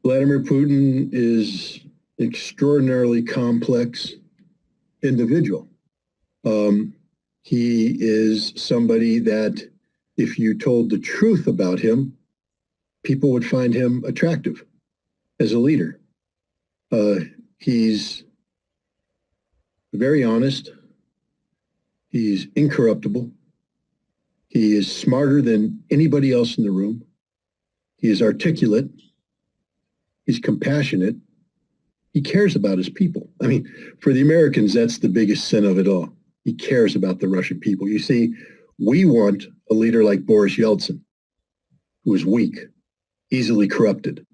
Vladimir Putin is an extraordinarily complex individual. He is somebody that, if you told the truth about him, people would find him attractive as a leader. He's very honest. He's incorruptible. He is smarter than anybody else in the room. He is articulate. He's compassionate. He cares about his people. I mean, for the Americans, that's the biggest sin of it all. He cares about the Russian people. You see, we want a leader like Boris Yeltsin, who is weak, easily corrupted,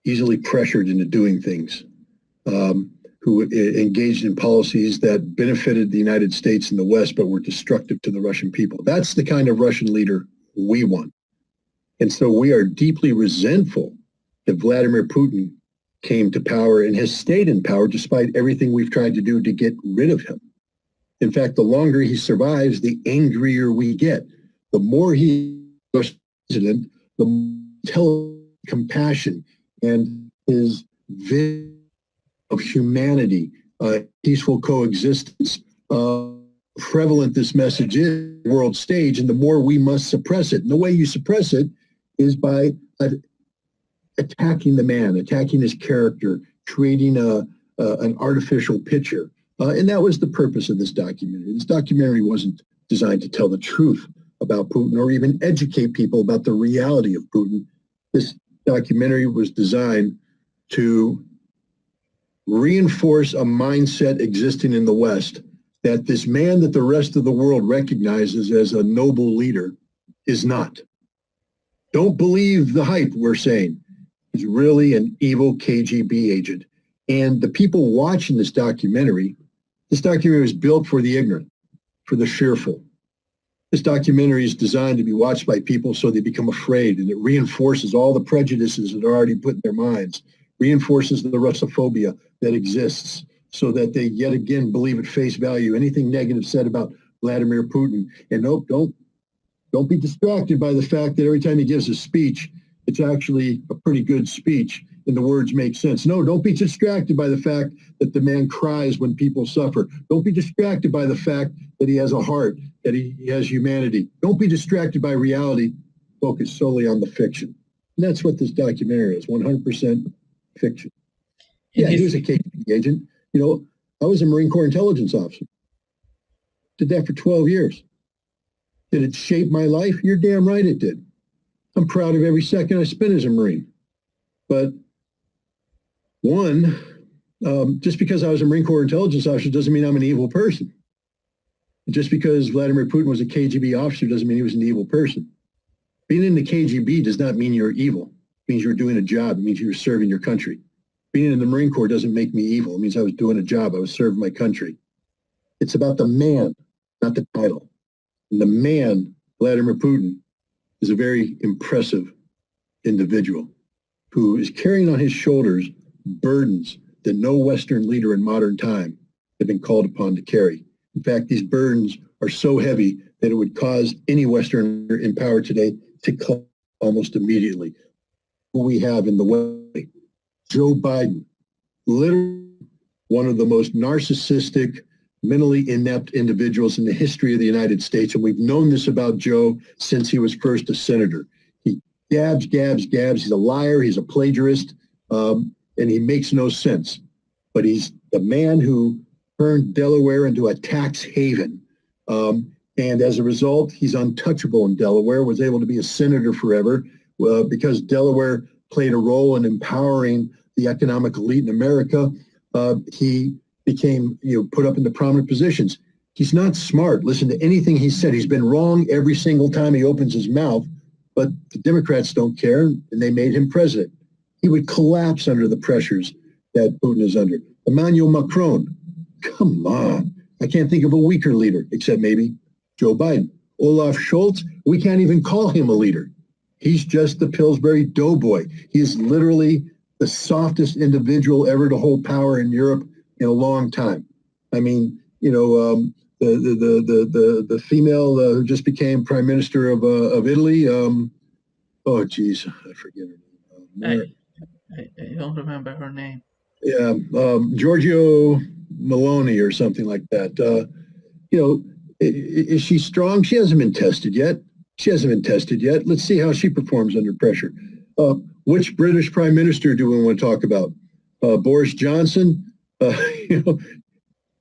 easily pressured into doing things, who engaged in policies that benefited the United States and the West, but were destructive to the Russian people. That's the kind of Russian leader we want. And so we are deeply resentful that Vladimir Putin came to power and has stayed in power despite everything we've tried to do to get rid of him. In fact, the longer he survives, the angrier we get. The more he is president, the more compassion and his vision of humanity, peaceful coexistence, prevalent this message is on the world stage, and the more we must suppress it. And the way you suppress it is by attacking the man, attacking his character, creating an artificial picture. And that was the purpose of this documentary. This documentary wasn't designed to tell the truth about Putin or even educate people about the reality of Putin. This documentary was designed to reinforce a mindset existing in the West that this man that the rest of the world recognizes as a noble leader is not. Don't believe the hype we're saying. He's really an evil KGB agent. And the people watching this documentary was built for the ignorant, for the fearful. This documentary is designed to be watched by people so they become afraid, and it reinforces all the prejudices that are already put in their minds, reinforces the Russophobia that exists so that they yet again believe at face value anything negative said about Vladimir Putin. And nope, don't be distracted by the fact that every time he gives a speech, it's actually a pretty good speech and the words make sense. No, don't be distracted by the fact that the man cries when people suffer. Don't be distracted by the fact that he has a heart, that he has humanity. Don't be distracted by reality. Focus solely on the fiction. And that's what this documentary is, 100% fiction. Yeah, he was a KGB agent. You know, I was a Marine Corps intelligence officer. Did that for 12 years. Did it shape my life? You're damn right it did. I'm proud of every second I spent as a Marine. But just because I was a Marine Corps intelligence officer doesn't mean I'm an evil person. Just because Vladimir Putin was a KGB officer doesn't mean he was an evil person. Being in the KGB does not mean you're evil. It means you're doing a job. It means you're serving your country. Being in the Marine Corps doesn't make me evil. It means I was doing a job. I was serving my country. It's about the man, not the title. And the man, Vladimir Putin, is a very impressive individual who is carrying on his shoulders burdens that no Western leader in modern time have been called upon to carry. In fact, these burdens are so heavy that it would cause any Western leader in power today to collapse almost immediately. Who we have in the way, Joe Biden, literally one of the most narcissistic, mentally inept individuals in the history of the United States. And we've known this about Joe since he was first a senator. He gabs. He's a liar. He's a plagiarist. And he makes no sense. But he's the man who turned Delaware into a tax haven. And as a result, he's untouchable in Delaware, was able to be a senator forever because Delaware played a role in empowering the economic elite in America. He became, put up into prominent positions. He's not smart. Listen to anything he said. He's been wrong every single time he opens his mouth, but the Democrats don't care, and they made him president. He would collapse under the pressures that Putin is under. Emmanuel Macron, come on. I can't think of a weaker leader, except maybe Joe Biden. Olaf Scholz, we can't even call him a leader. He's just the Pillsbury Doughboy. He is literally the softest individual ever to hold power in Europe in a long time. I mean, the female who just became prime minister of Italy. Oh, geez, I forget her name. I don't remember her name. Yeah, Giorgio Maloney or something like that. You know, is she strong? She hasn't been tested yet. She hasn't been tested yet. Let's see how she performs under pressure. Which British Prime Minister do we want to talk about? Boris Johnson. You know,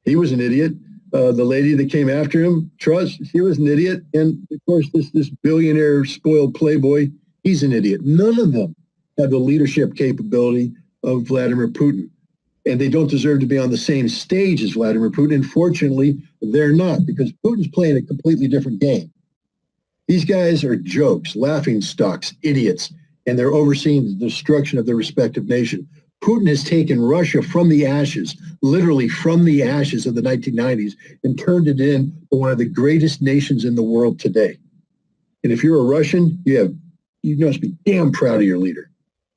he was an idiot. The lady that came after him, Truss, she was an idiot. And of course, this billionaire spoiled playboy, he's an idiot. None of them have the leadership capability of Vladimir Putin. And they don't deserve to be on the same stage as Vladimir Putin. Unfortunately, they're not, because Putin's playing a completely different game. These guys are jokes, laughing stocks, idiots, and they're overseeing the destruction of their respective nation. Putin has taken Russia from the ashes, literally from the ashes of the 1990s, and turned it into one of the greatest nations in the world today. And if you're a Russian, you must be damn proud of your leader,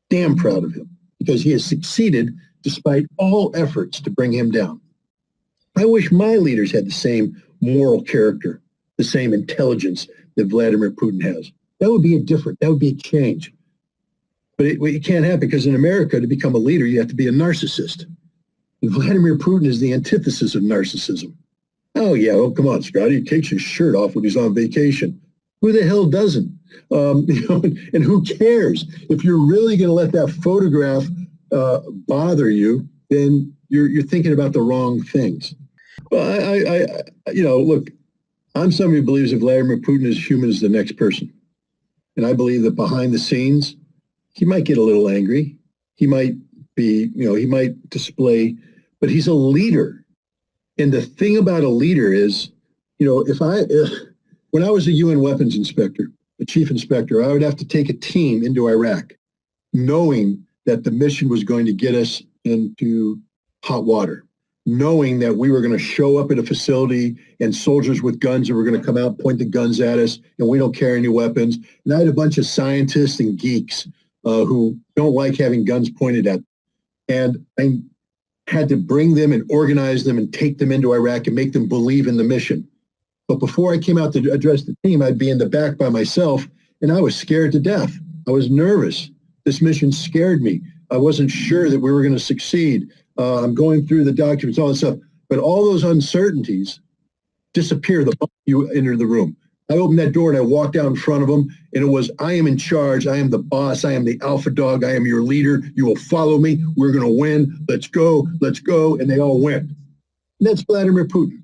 damn proud of him, because he has succeeded despite all efforts to bring him down. I wish my leaders had the same moral character, the same intelligence that Vladimir Putin has. That would be a change. But it can't happen, because in America, to become a leader, you have to be a narcissist. And Vladimir Putin is the antithesis of narcissism. Oh, yeah, well, come on, Scotty. He takes his shirt off when he's on vacation. Who the hell doesn't? And who cares? If you're really going to let that photograph bother you, then you're thinking about the wrong things. Well, look, I'm somebody who believes that Vladimir Putin is human as the next person. And I believe that behind the scenes, he might get a little angry. He might be, he might display, but he's a leader. And the thing about a leader is, when I was a UN weapons inspector, the chief inspector, I would have to take a team into Iraq, knowing that the mission was going to get us into hot water, knowing that we were going to show up at a facility and soldiers with guns were going to come out, point the guns at us, and we don't carry any weapons. And I had a bunch of scientists and geeks who don't like having guns pointed at them. And I had to bring them and organize them and take them into Iraq and make them believe in the mission. But before I came out to address the team, I'd be in the back by myself, and I was scared to death. I was nervous. This mission scared me. I wasn't sure that we were going to succeed. I'm going through the documents, all this stuff. But all those uncertainties disappear the moment you enter the room. I opened that door and I walked out in front of them, and it was, I am in charge. I am the boss. I am the alpha dog. I am your leader. You will follow me. We're going to win. Let's go. Let's go. And they all went. And that's Vladimir Putin.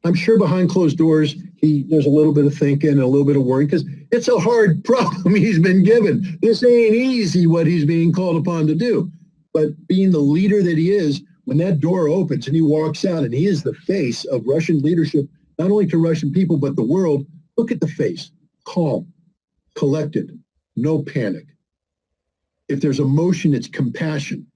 I'm sure behind closed doors, there's a little bit of thinking and a little bit of worrying, because it's a hard problem he's been given. This ain't easy what he's being called upon to do. But being the leader that he is, when that door opens and he walks out and he is the face of Russian leadership, not only to Russian people, but the world, look at the face, calm, collected, no panic. If there's emotion, it's compassion.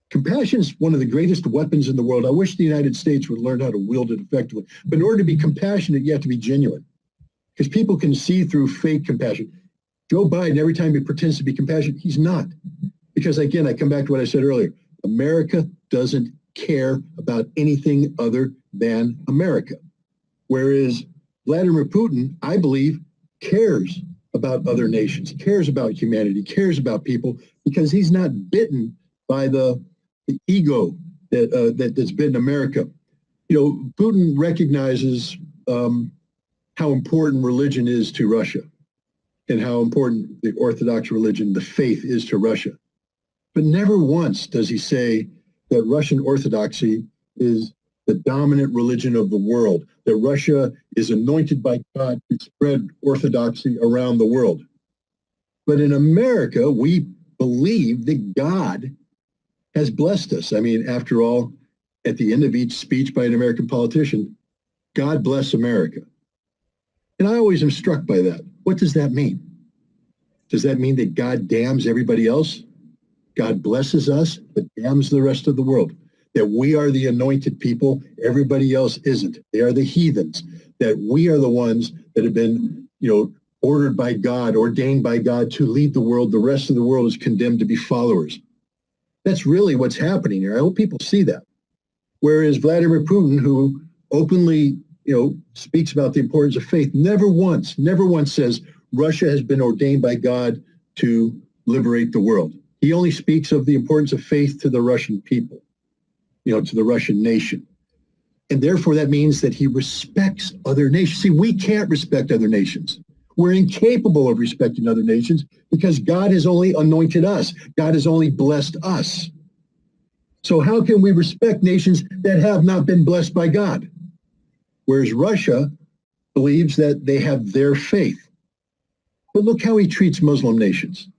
Compassion is one of the greatest weapons in the world. I wish the United States would learn how to wield it effectively. But in order to be compassionate, you have to be genuine, because people can see through fake compassion. Joe Biden, every time he pretends to be compassionate, he's not. Because again, I come back to what I said earlier. America doesn't care about anything other than America. Whereas Vladimir Putin, I believe, cares about other nations, cares about humanity, cares about people, because he's not bitten by the ego that's bitten America. Putin recognizes how important religion is to Russia and how important the Orthodox religion, the faith, is to Russia. But never once does he say that Russian Orthodoxy is the dominant religion of the world, that Russia is anointed by God to spread Orthodoxy around the world. But in America, we believe that God has blessed us. I mean, after all, at the end of each speech by an American politician, God bless America. And I always am struck by that. What does that mean? Does that mean that God damns everybody else? God blesses us, but damns the rest of the world. That we are the anointed people, everybody else isn't. They are the heathens. That we are the ones that have been, ordered by God, ordained by God to lead the world. The rest of the world is condemned to be followers. That's really what's happening here. I hope people see that. Whereas Vladimir Putin, who openly, speaks about the importance of faith, never once says Russia has been ordained by God to liberate the world. He only speaks of the importance of faith to the Russian people, to the Russian nation. And therefore, that means that he respects other nations. See, we can't respect other nations. We're incapable of respecting other nations because God has only anointed us. God has only blessed us. So how can we respect nations that have not been blessed by God? Whereas Russia believes that they have their faith. But look how he treats Muslim nations.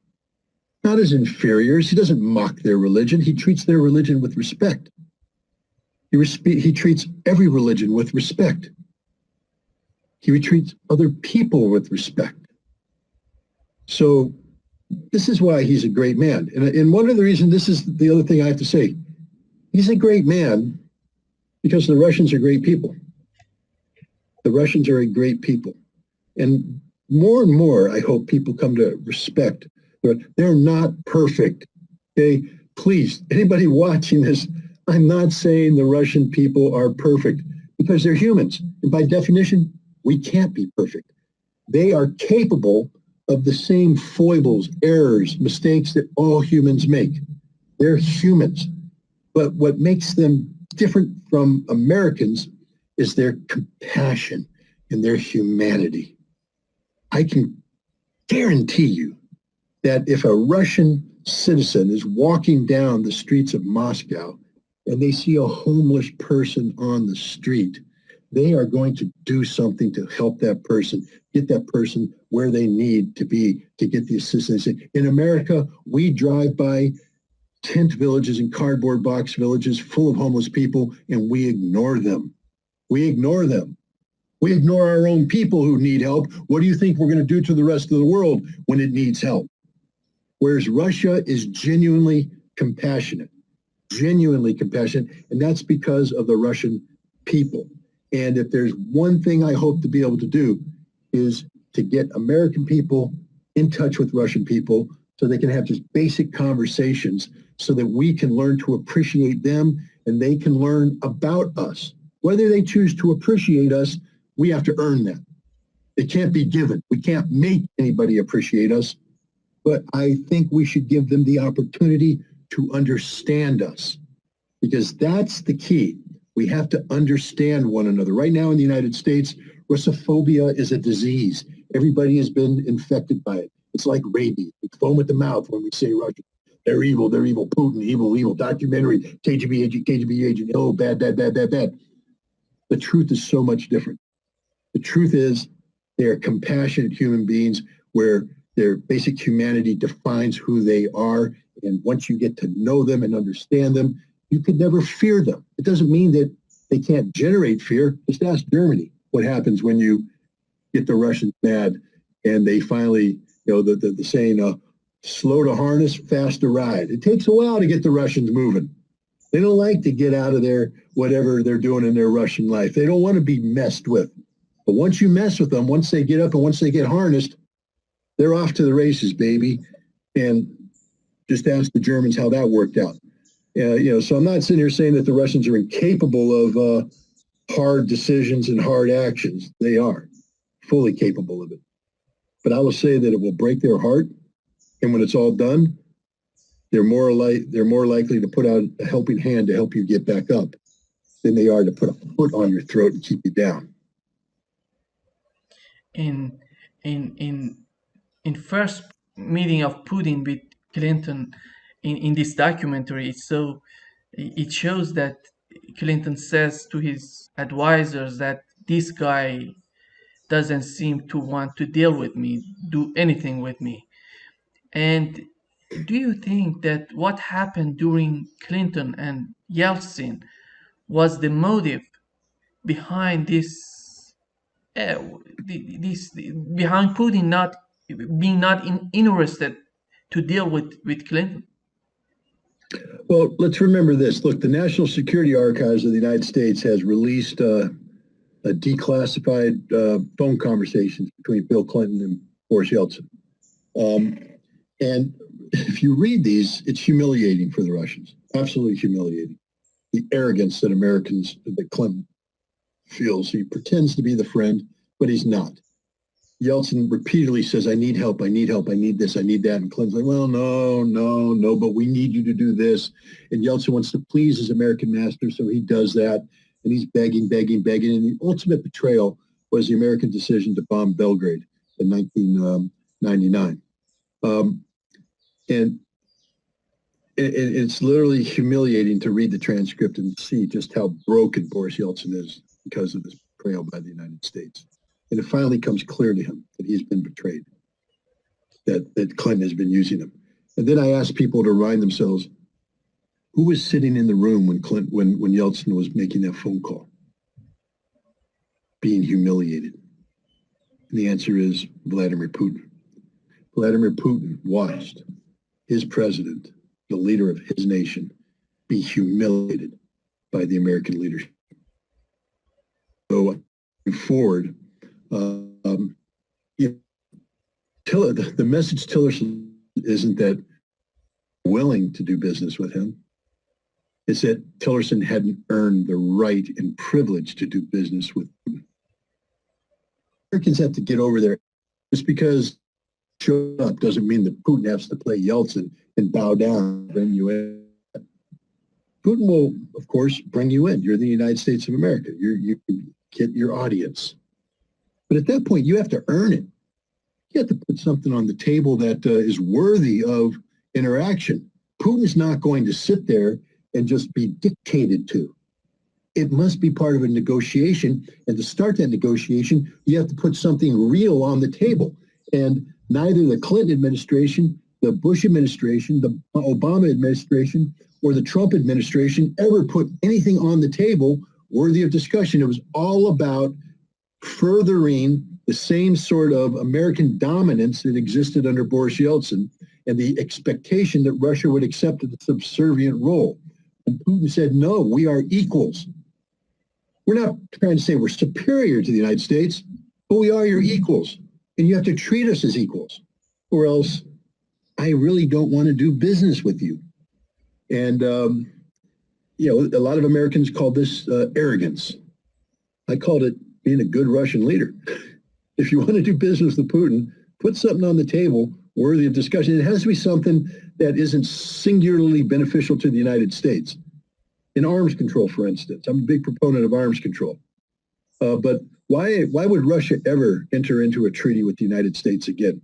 Not as inferiors. He doesn't mock their religion. He treats their religion with respect. He treats every religion with respect. He treats other people with respect. So this is why he's a great man. And one of the reasons, this is the other thing I have to say, he's a great man because the Russians are great people. The Russians are a great people. And more, I hope people come to respect. They're not perfect. Okay? Please, anybody watching this, I'm not saying the Russian people are perfect because they're humans. And by definition, we can't be perfect. They are capable of the same foibles, errors, mistakes that all humans make. They're humans. But what makes them different from Americans is their compassion and their humanity. I can guarantee you that if a Russian citizen is walking down the streets of Moscow and they see a homeless person on the street, they are going to do something to help that person, get that person where they need to be to get the assistance. In America, we drive by tent villages and cardboard box villages full of homeless people, and we ignore them. We ignore them. We ignore our own people who need help. What do you think we're going to do to the rest of the world when it needs help? Whereas Russia is genuinely compassionate, and that's because of the Russian people. And if there's one thing I hope to be able to do is to get American people in touch with Russian people so they can have just basic conversations so that we can learn to appreciate them and they can learn about us. Whether they choose to appreciate us, we have to earn that. It can't be given. We can't make anybody appreciate us, but I think we should give them the opportunity to understand us because that's the key. We have to understand one another. Right now in the United States, Russophobia is a disease. Everybody has been infected by it. It's like rabies. We foam at the mouth when we say Russia. They're evil, Putin, evil, documentary, KGB agent, oh, bad. The truth is so much different. The truth is they are compassionate human beings where their basic humanity defines who they are. And once you get to know them and understand them, you could never fear them. It doesn't mean that they can't generate fear. Just ask Germany what happens when you get the Russians mad and they finally, the saying, slow to harness, fast to ride. It takes a while to get the Russians moving. They don't like to get out of their whatever they're doing in their Russian life. They don't want to be messed with. But once you mess with them, once they get up and once they get harnessed, they're off to the races, baby. And just ask the Germans how that worked out. So I'm not sitting here saying that the Russians are incapable of hard decisions and hard actions. They are fully capable of it. But I will say that it will break their heart. And when it's all done, they're more likely to put out a helping hand to help you get back up than they are to put a foot on your throat and keep you down. In first meeting of Putin with Clinton in this documentary, so it shows that Clinton says to his advisors that this guy doesn't seem to want to deal with me, do anything with me. And do you think that what happened during Clinton and Yeltsin was the motive behind this, behind Putin not being interested to deal with Clinton? Well, let's remember this. Look, the National Security Archives of the United States has released a declassified phone conversations between Bill Clinton and Boris Yeltsin. And if you read these, it's humiliating for the Russians. Absolutely humiliating. The arrogance that Clinton feels. He pretends to be the friend, but he's not. Yeltsin repeatedly says, I need help, I need help, I need this, I need that. And Clinton's like, well, no, but we need you to do this. And Yeltsin wants to please his American master, so he does that. And he's begging. And the ultimate betrayal was the American decision to bomb Belgrade in 1999. And it's literally humiliating to read the transcript and see just how broken Boris Yeltsin is because of this betrayal by the United States. And it finally comes clear to him that he's been betrayed, that Clinton has been using him. And then I asked people to remind themselves, who was sitting in the room when Yeltsin was making that phone call, being humiliated? And the answer is Vladimir Putin. Vladimir Putin watched his president, the leader of his nation, be humiliated by the American leadership. So going forward, the message Tillerson isn't that willing to do business with him. It's that Tillerson hadn't earned the right and privilege to do business with Putin. Americans have to get over there. Just because show up doesn't mean that Putin has to play Yeltsin and bow down and bring you in. Putin will, of course, bring you in. You're the United States of America. You get your audience. But at that point, you have to earn it. You have to put something on the table that is worthy of interaction. Putin is not going to sit there and just be dictated to. It must be part of a negotiation. And to start that negotiation, you have to put something real on the table. And neither the Clinton administration, the Bush administration, the Obama administration, or the Trump administration ever put anything on the table worthy of discussion. It was all about furthering the same sort of American dominance that existed under Boris Yeltsin and the expectation that Russia would accept a subservient role. And Putin said, no, we are equals. We're not trying to say we're superior to the United States, but we are your equals. And you have to treat us as equals, or else I really don't want to do business with you. And, a lot of Americans call this arrogance. I called it being a good Russian leader. If you want to do business with Putin, put something on the table worthy of discussion. It has to be something that isn't singularly beneficial to the United States. In arms control, for instance, I'm a big proponent of arms control. But why would Russia ever enter into a treaty with the United States again?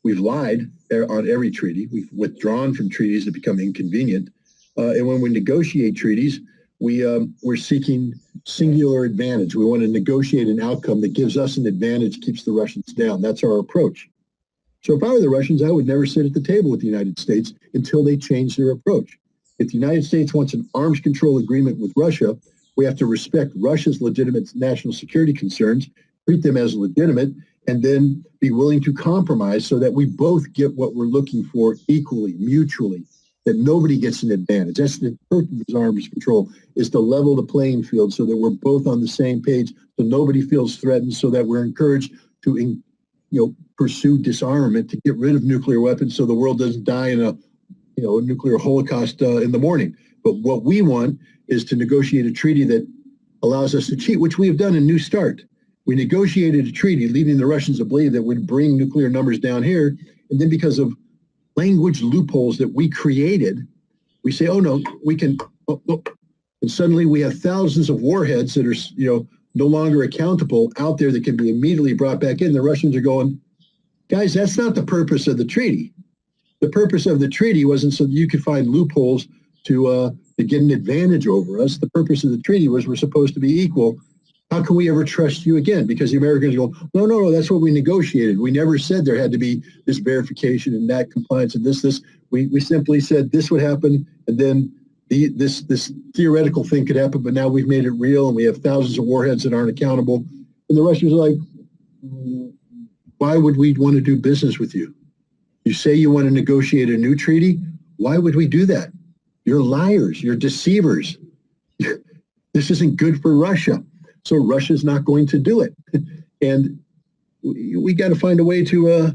We've lied on every treaty. We've withdrawn from treaties that become inconvenient. And when we negotiate treaties, we're seeking singular advantage. We want to negotiate an outcome that gives us an advantage, keeps the Russians down. That's our approach. So if I were the Russians, I would never sit at the table with the United States until they change their approach. If the United States wants an arms control agreement with Russia, we have to respect Russia's legitimate national security concerns, treat them as legitimate, and then be willing to compromise so that we both get what we're looking for equally, mutually, that nobody gets an advantage. That's the purpose of arms control, is to level the playing field so that we're both on the same page, so nobody feels threatened, so that we're encouraged to pursue disarmament, to get rid of nuclear weapons so the world doesn't die in a nuclear holocaust in the morning. But what we want is to negotiate a treaty that allows us to cheat, which we have done in New START. We negotiated a treaty leading the Russians to believe that would bring nuclear numbers down here. And then because of language loopholes that we created, we say, oh, no, we can. And suddenly we have thousands of warheads that are, no longer accountable out there that can be immediately brought back in. The Russians are going, guys, that's not the purpose of the treaty. The purpose of the treaty wasn't so that you could find loopholes to get an advantage over us. The purpose of the treaty was we're supposed to be equal. How can we ever trust you again? Because the Americans go, no, that's what we negotiated. We never said there had to be this verification and that compliance and this. We simply said this would happen, and then this theoretical thing could happen, but now we've made it real, and we have thousands of warheads that aren't accountable. And the Russians are like, why would we want to do business with you? You say you want to negotiate a new treaty? Why would we do that? You're liars. You're deceivers. This isn't good for Russia. So Russia's not going to do it. And we got to find a way to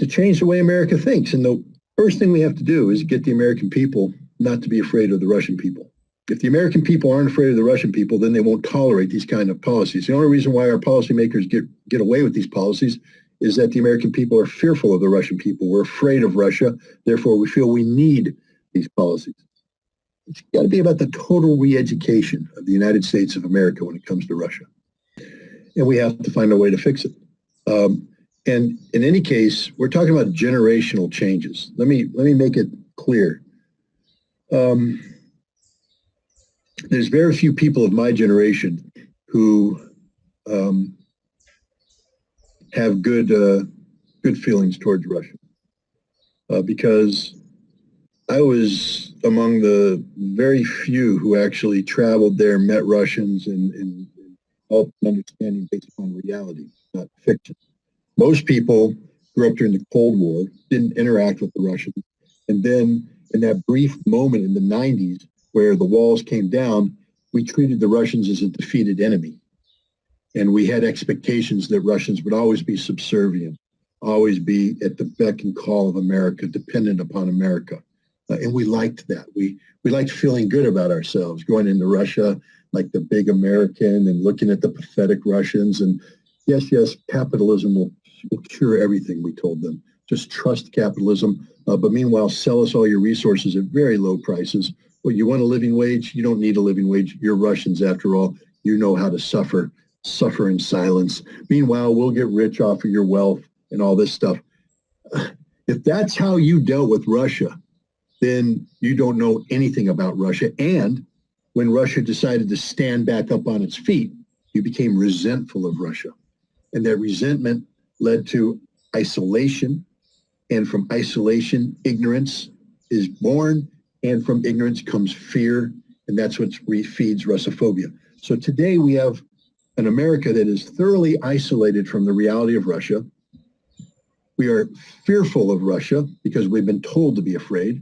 change the way America thinks. And the first thing we have to do is get the American people not to be afraid of the Russian people. If the American people aren't afraid of the Russian people, then they won't tolerate these kind of policies. The only reason why our policymakers get away with these policies is that the American people are fearful of the Russian people. We're afraid of Russia. Therefore, we feel we need these policies. It's got to be about the total re-education of the United States of America when it comes to Russia. And we have to find a way to fix it. And in any case, we're talking about generational changes. Let me make it clear. There's very few people of my generation who have good feelings towards Russia, because I was among the very few who actually traveled there, met Russians, and helped understanding based upon reality, not fiction. Most people grew up during the Cold War, didn't interact with the Russians, and then in that brief moment in the 90s where the walls came down, we treated the Russians as a defeated enemy. And we had expectations that Russians would always be subservient, always be at the beck and call of America, dependent upon America. And we liked that. We liked feeling good about ourselves, going into Russia like the big American and looking at the pathetic Russians. And yes, capitalism will cure everything, we told them. Just trust capitalism. But meanwhile, sell us all your resources at very low prices. Well, you want a living wage? You don't need a living wage. You're Russians after all. You know how to suffer in silence. Meanwhile, we'll get rich off of your wealth and all this stuff. If that's how you dealt with Russia, then you don't know anything about Russia. And when Russia decided to stand back up on its feet, you became resentful of Russia. And that resentment led to isolation. And from isolation, ignorance is born. And from ignorance comes fear. And that's what feeds Russophobia. So today we have an America that is thoroughly isolated from the reality of Russia. We are fearful of Russia because we've been told to be afraid.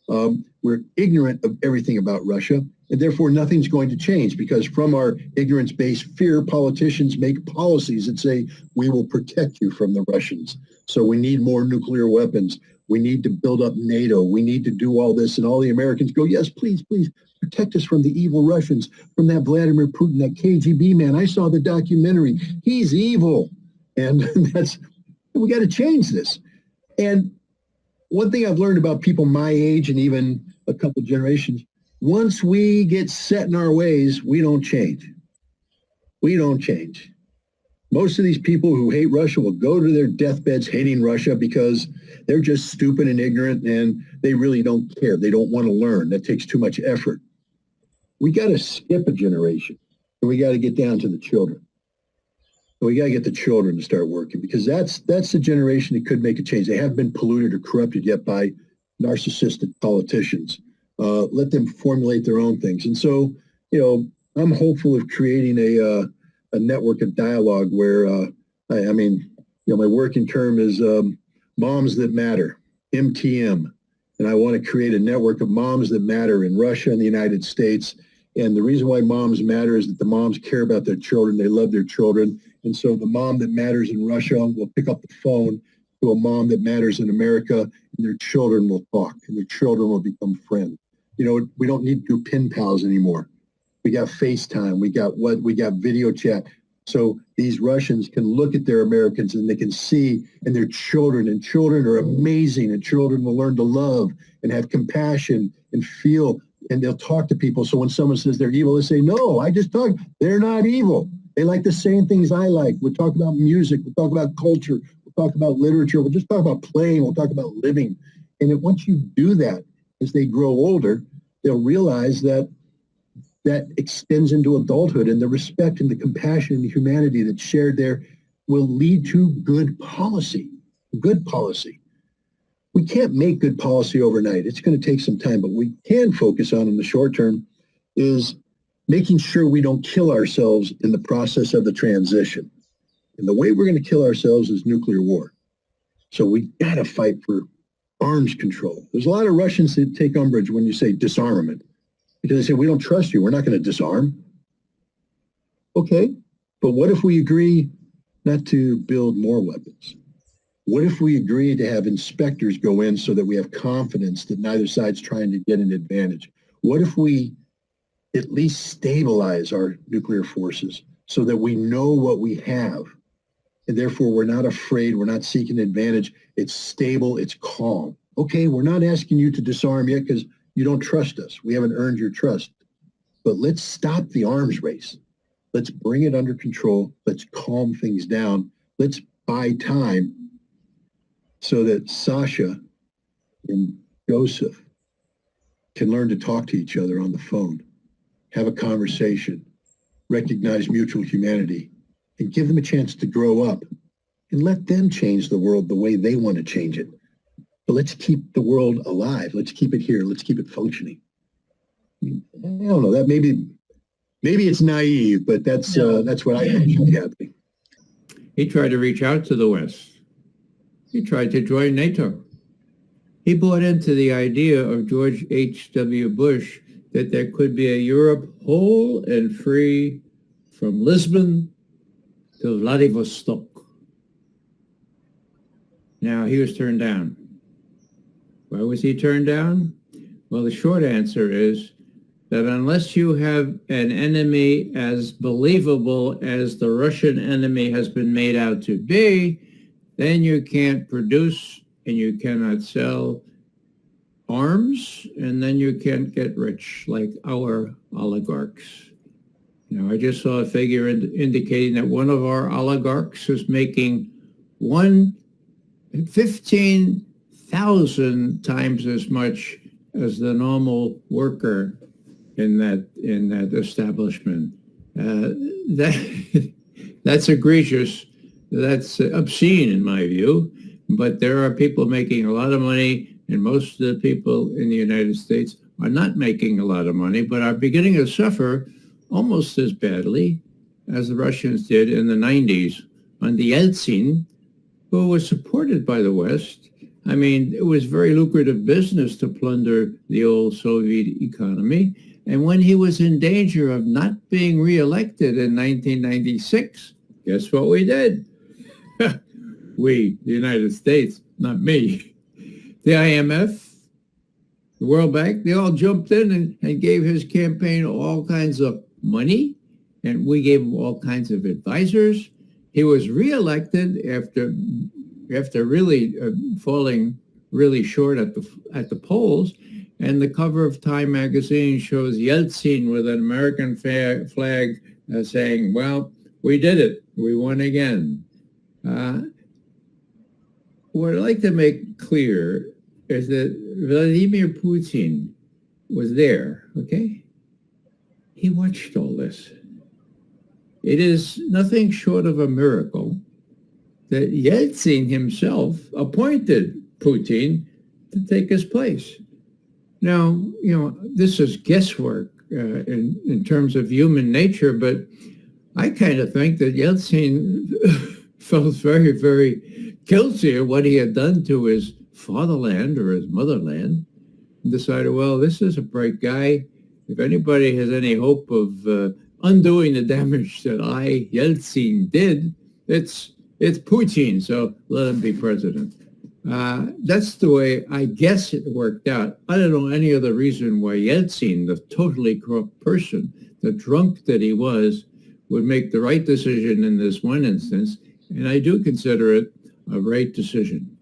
We're ignorant of everything about Russia, and therefore nothing's going to change, because from our ignorance-based fear, politicians make policies that say, we will protect you from the Russians. So we need more nuclear weapons. We need to build up NATO. We need to do all this. And all the Americans go, yes, please, please protect us from the evil Russians, from that Vladimir Putin, that KGB man. I saw the documentary. He's evil. And we got to change this. And one thing I've learned about people my age and even a couple generations, once we get set in our ways, we don't change. We don't change. Most of these people who hate Russia will go to their deathbeds hating Russia because they're just stupid and ignorant, and they really don't care. They don't want to learn. That takes too much effort. We got to skip a generation, and we got to get down to the children. And we got to get the children to start working, because that's the generation that could make a change. They haven't been polluted or corrupted yet by narcissistic politicians. Let them formulate their own things. And so, I'm hopeful of creating a network of dialogue where, my working term is Moms That Matter, MTM. And I want to create a network of moms that matter in Russia and the United States. And the reason why moms matter is that the moms care about their children. They love their children. And so the mom that matters in Russia will pick up the phone to a mom that matters in America, and their children will talk, and their children will become friends. We don't need to do pen pals anymore. We got FaceTime. We got video chat. So these Russians can look at their Americans and they can see, and their children, and children are amazing, and children will learn to love and have compassion and feel, and they'll talk to people. So when someone says they're evil, they say, no, I just talk. They're not evil. They like the same things I like. We'll talk about music. We'll talk about culture. We'll talk about literature. We'll just talk about playing. We'll talk about living. And once you do that, as they grow older, they'll realize that extends into adulthood, and the respect and the compassion and the humanity that's shared there will lead to good policy. Good policy. We can't make good policy overnight. It's going to take some time, but we can focus on in the short term is making sure we don't kill ourselves in the process of the transition. And the way we're going to kill ourselves is nuclear war. So we got to fight for arms control. There's a lot of Russians that take umbrage when you say disarmament, because they say, we don't trust you. We're not going to disarm. Okay, but what if we agree not to build more weapons? What if we agree to have inspectors go in so that we have confidence that neither side's trying to get an advantage? What if we at least stabilize our nuclear forces so that we know what we have. And therefore, we're not afraid. We're not seeking advantage. It's stable. It's calm. Okay, we're not asking you to disarm yet because you don't trust us. We haven't earned your trust. But let's stop the arms race. Let's bring it under control. Let's calm things down. Let's buy time so that Sasha and Joseph can learn to talk to each other on the phone, have a conversation, recognize mutual humanity, and give them a chance to grow up and let them change the world the way they want to change it. But let's keep the world alive. Let's keep it here. Let's keep it functioning. I don't know. That maybe it's naive, but that's what I think should be happening. He tried to reach out to the West. He tried to join NATO. He bought into the idea of George H.W. Bush that there could be a Europe whole and free from Lisbon to Vladivostok. Now, he was turned down. Why was he turned down? Well, the short answer is that unless you have an enemy as believable as the Russian enemy has been made out to be, then you can't produce and you cannot sell arms, and then you can't get rich like our oligarchs. Now, I just saw a figure indicating that one of our oligarchs is making 15,000 times as much as the normal worker in that establishment. That's egregious. That's obscene in my view. But there are people making a lot of money, and most of the people in the United States are not making a lot of money, but are beginning to suffer almost as badly as the Russians did in the 90s under Yeltsin, who was supported by the West. I mean, it was very lucrative business to plunder the old Soviet economy. And when he was in danger of not being reelected in 1996, guess what we did? We, the United States, not me. The IMF, the World Bank, they all jumped in and gave his campaign all kinds of money, and we gave him all kinds of advisors. He was reelected after really falling really short at the polls, and the cover of Time magazine shows Yeltsin with an American flag saying, well, we did it. We won again. What I'd like to make clear is that Vladimir Putin was there, okay? He watched all this. It is nothing short of a miracle that Yeltsin himself appointed Putin to take his place. Now, this is guesswork in terms of human nature, but I kind of think that Yeltsin felt very, very guilty of what he had done to his fatherland or his motherland, and decided, well, this is a bright guy. If anybody has any hope of undoing the damage that Yeltsin did, it's Putin, so let him be president. That's the way I guess it worked out. I don't know any other reason why Yeltsin, the totally corrupt person, the drunk that he was, would make the right decision in this one instance, and I do consider it a right decision.